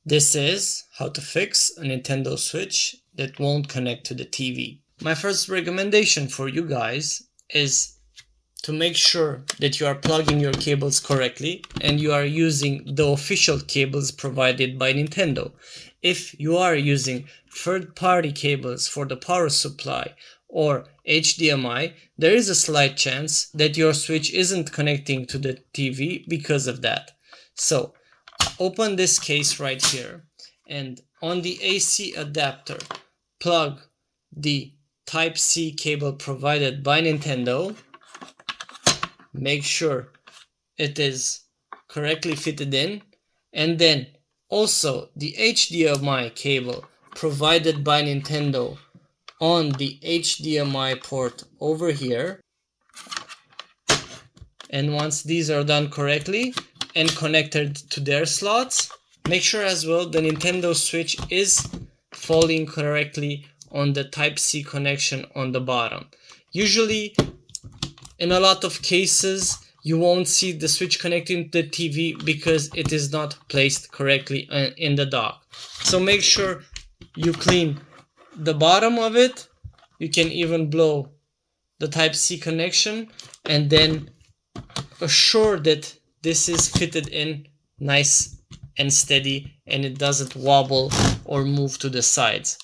This is how to fix a Nintendo Switch that won't connect to the TV. My first recommendation for you guys is to make sure that you are plugging your cables correctly and you are using the official cables provided by Nintendo. If you are using third-party cables for the power supply or HDMI, there is a slight chance that your Switch isn't connecting to the TV because of that. So open this case right here, and on the AC adapter, plug the Type-C cable provided by Nintendo. Make sure it is correctly fitted in, and then also the HDMI cable provided by Nintendo on the HDMI port over here. And once these are done correctly and connected to their slots, make sure as well the Nintendo Switch is falling correctly on the Type-C connection on the bottom. Usually, in a lot of cases, you won't see the Switch connecting to the TV because it is not placed correctly in the dock. So make sure you clean the bottom of it. You can even blow the Type-C connection and then assure that this is fitted in nice and steady and it doesn't wobble or move to the sides.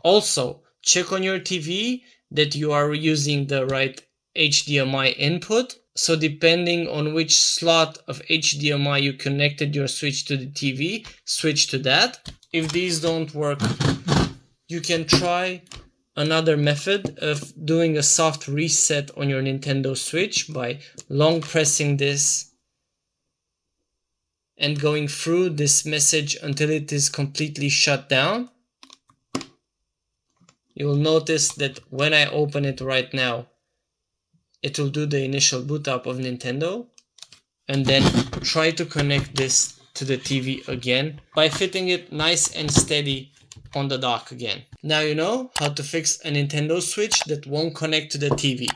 Also, check on your TV that you are using the right HDMI input. So depending on which slot of HDMI you connected your Switch to the TV, switch to that. If these don't work, you can try another method of doing a soft reset on your Nintendo Switch by long pressing this and going through this message until it is completely shut down. You will notice that when I open it right now, it will do the initial boot up of Nintendo, and then try to connect this to the TV again by fitting it nice and steady on the dock again. Now you know how to fix a Nintendo Switch that won't connect to the TV.